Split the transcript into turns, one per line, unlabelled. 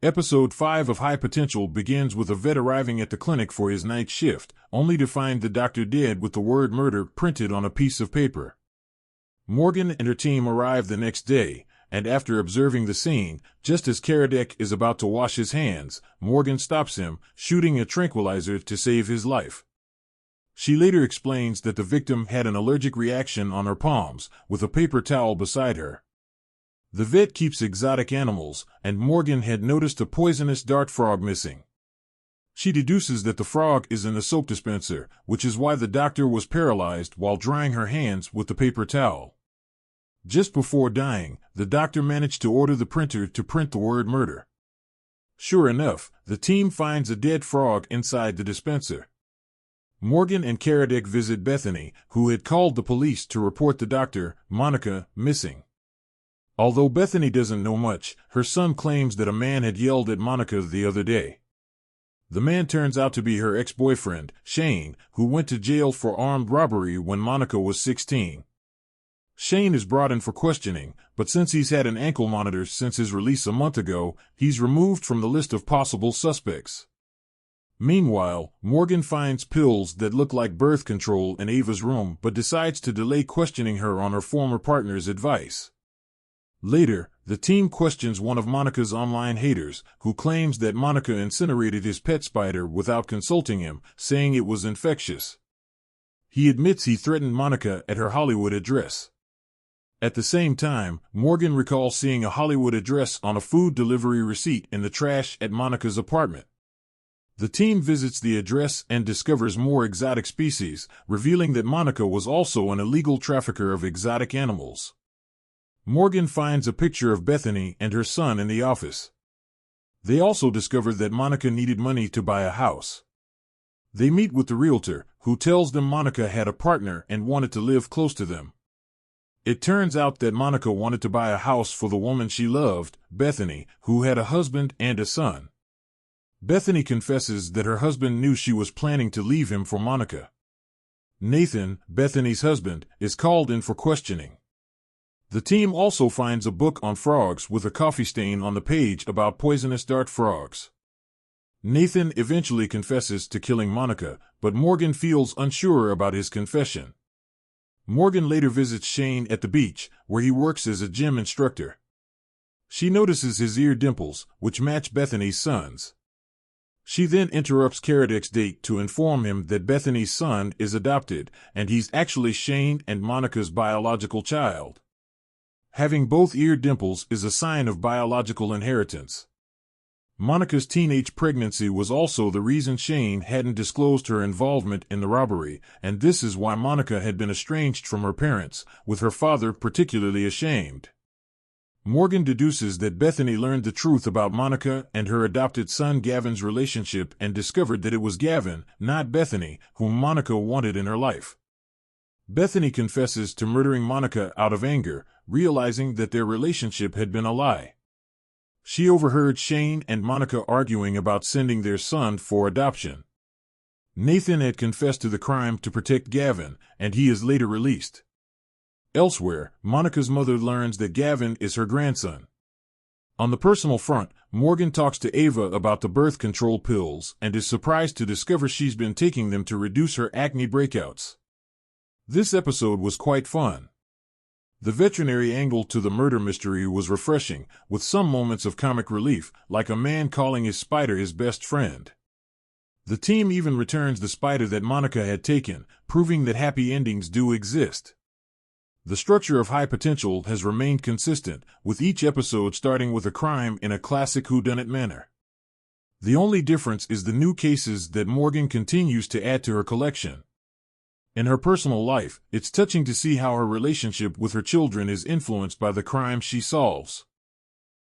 Episode 5 of High Potential begins with a vet arriving at the clinic for his night shift, only to find the doctor dead with the word murder printed on a piece of paper. Morgan and her team arrive the next day, and after observing the scene, just as Karadec is about to wash his hands, Morgan stops him, shooting a tranquilizer to save his life. She later explains that the victim had an allergic reaction on her palms, with a paper towel beside her. The vet keeps exotic animals, and Morgan had noticed a poisonous dart frog missing. She deduces that the frog is in the soap dispenser, which is why the doctor was paralyzed while drying her hands with the paper towel. Just before dying, the doctor managed to order the printer to print the word murder. Sure enough, the team finds a dead frog inside the dispenser. Morgan and Karadec visit Bethany, who had called the police to report the doctor, Monica, missing. Although Bethany doesn't know much, her son claims that a man had yelled at Monica the other day. The man turns out to be her ex-boyfriend, Shane, who went to jail for armed robbery when Monica was 16. Shane is brought in for questioning, but since he's had an ankle monitor since his release a month ago, he's removed from the list of possible suspects. Meanwhile, Morgan finds pills that look like birth control in Ava's room but decides to delay questioning her on her former partner's advice. Later, the team questions one of Monica's online haters, who claims that Monica incinerated his pet spider without consulting him, saying it was infectious. He admits he threatened Monica at her Hollywood address. At the same time, Morgan recalls seeing a Hollywood address on a food delivery receipt in the trash at Monica's apartment. The team visits the address and discovers more exotic species, revealing that Monica was also an illegal trafficker of exotic animals. Morgan finds a picture of Bethany and her son in the office. They also discover that Monica needed money to buy a house. They meet with the realtor, who tells them Monica had a partner and wanted to live close to them. It turns out that Monica wanted to buy a house for the woman she loved, Bethany, who had a husband and a son. Bethany confesses that her husband knew she was planning to leave him for Monica. Nathan, Bethany's husband, is called in for questioning. The team also finds a book on frogs with a coffee stain on the page about poisonous dart frogs. Nathan eventually confesses to killing Monica, but Morgan feels unsure about his confession. Morgan later visits Shane at the beach, where he works as a gym instructor. She notices his ear dimples, which match Bethany's son's. She then interrupts Karadec's date to inform him that Bethany's son is adopted, and he's actually Shane and Monica's biological child. Having both ear dimples is a sign of biological inheritance. Monica's teenage pregnancy was also the reason Shane hadn't disclosed her involvement in the robbery, and this is why Monica had been estranged from her parents, with her father particularly ashamed. Morgan deduces that Bethany learned the truth about Monica and her adopted son Gavin's relationship and discovered that it was Gavin, not Bethany, whom Monica wanted in her life. Bethany confesses to murdering Monica out of anger, realizing that their relationship had been a lie. She overheard Shane and Monica arguing about sending their son for adoption. Nathan had confessed to the crime to protect Gavin, and he is later released. Elsewhere, Monica's mother learns that Gavin is her grandson. On the personal front, Morgan talks to Ava about the birth control pills and is surprised to discover she's been taking them to reduce her acne breakouts. This episode was quite fun. The veterinary angle to the murder mystery was refreshing, with some moments of comic relief, like a man calling his spider his best friend. The team even returns the spider that Monica had taken, proving that happy endings do exist. The structure of High Potential has remained consistent, with each episode starting with a crime in a classic whodunit manner. The only difference is the new cases that Morgan continues to add to her collection. In her personal life, it's touching to see how her relationship with her children is influenced by the crime she solves.